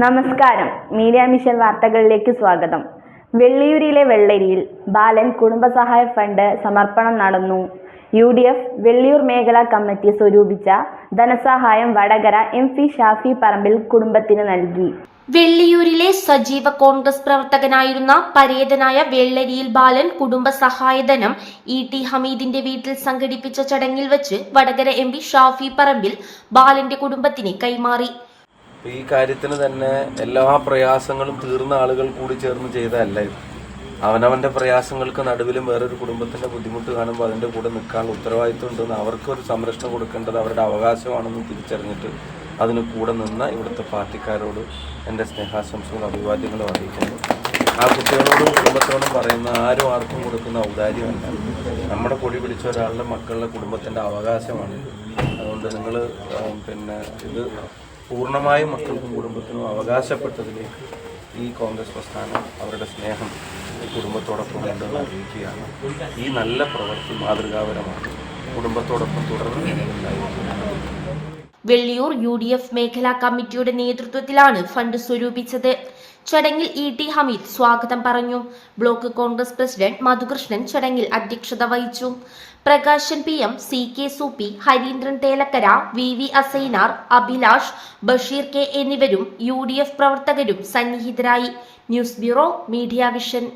നമസ്കാരം. Media mission വാർത്തകളിലേക്ക് സ്വാഗതം. വെള്ളിയൂരിലെ വെള്ളരിയിൽ ബാലൻ കുടുംബസഹായ ഫണ്ട് സമർപ്പണം നടന്നു. UDF വെള്ളിയൂർ മേഖലാ കമ്മിറ്റി സ്വരൂപിച്ച ധനസഹായം വടകര MP ഷാഫി പറമ്പിൽ കുടുംബത്തിന് നൽകി. വെള്ളിയൂരിലെ സജീവ കോൺഗ്രസ് പ്രവർത്തകനായിരുന്ന പരേതനായ വെള്ളരിയിൽ ബാലൻ കുടുംബസഹായധനം ET ഹമീദിന്റെ വീട്ടിൽ സംഘടിപ്പിച്ച ചടങ്ങിൽ വെച്ച് വടകര MP ഷാഫി പറമ്പിൽ ബാലന്റെ കുടുംബത്തിന് കൈമാറി. ഈ കാര്യത്തിന് തന്നെ എല്ലാ പ്രയാസങ്ങളും തീർന്ന ആളുകൾ കൂടി ചേർന്ന് ചെയ്തതല്ല. അവനവന്റെ പ്രയാസങ്ങൾക്ക് നടുവിലും വേറൊരു കുടുംബത്തിന്റെ ബുദ്ധിമുട്ട് കാണുമ്പോൾ അതിന്റെ കൂടെ നിൽക്കാനുള്ള ഉത്തരവാദിത്വം ഉണ്ടെന്ന് അവർക്കൊരു സംരക്ഷണം കൊടുക്കേണ്ടത് അവരുടെ അവകാശമാണെന്ന് തിരിച്ചറിഞ്ഞിട്ട് അതിന് കൂടെ നിന്ന ഇവിടുത്തെ പാർട്ടിക്കാരോട് എൻ്റെ സ്നേഹാശംസകളും അഭിവാദ്യങ്ങളും അറിയിക്കുന്നു. ആ കുട്ടികളോടും കുടുംബത്തോടും പറയുന്ന ആരും ആർക്കും കൊടുക്കുന്ന ഔദാര്യമല്ല. നമ്മുടെ കൊടി പിടിച്ച ഒരാളുടെ മക്കളുടെ കുടുംബത്തിന്റെ അവകാശമാണ്. അതുകൊണ്ട് നിങ്ങൾ ഇത് പൂർണ്ണമായും മക്കൾക്കും കുടുംബത്തിനും അവകാശപ്പെട്ടതിലേക്ക് ഈ കോൺഗ്രസ് പ്രസ്ഥാനം അവരുടെ സ്നേഹം ഈ കുടുംബത്തോടൊപ്പം ഉണ്ടെന്ന് അറിയിക്കുകയാണ്. ഈ നല്ല പ്രവൃത്തി മാതൃകാപരമാണ്. കുടുംബത്തോടൊപ്പം തുടർന്ന് വെള്ളിയൂർ UDF മേഖലാ കമ്മിറ്റിയുടെ നേതൃത്വത്തിലാണ് ഫണ്ട് സ്വരൂപിച്ചത്. ചടങ്ങിൽ ET ഹമീദ് സ്വാഗതം പറഞ്ഞു. ബ്ലോക്ക് കോൺഗ്രസ് പ്രസിഡന്റ് മധുകൃഷ്ണൻ ചടങ്ങിൽ അധ്യക്ഷത വഹിച്ചു. Prakashan PM, CK Soopy, Harindran തേലക്കര, VV Asainar, Abhilash, Basheer K എന്നിവരും UDF പ്രവർത്തകരും സന്നിഹിതരായി. News bureau, media vision.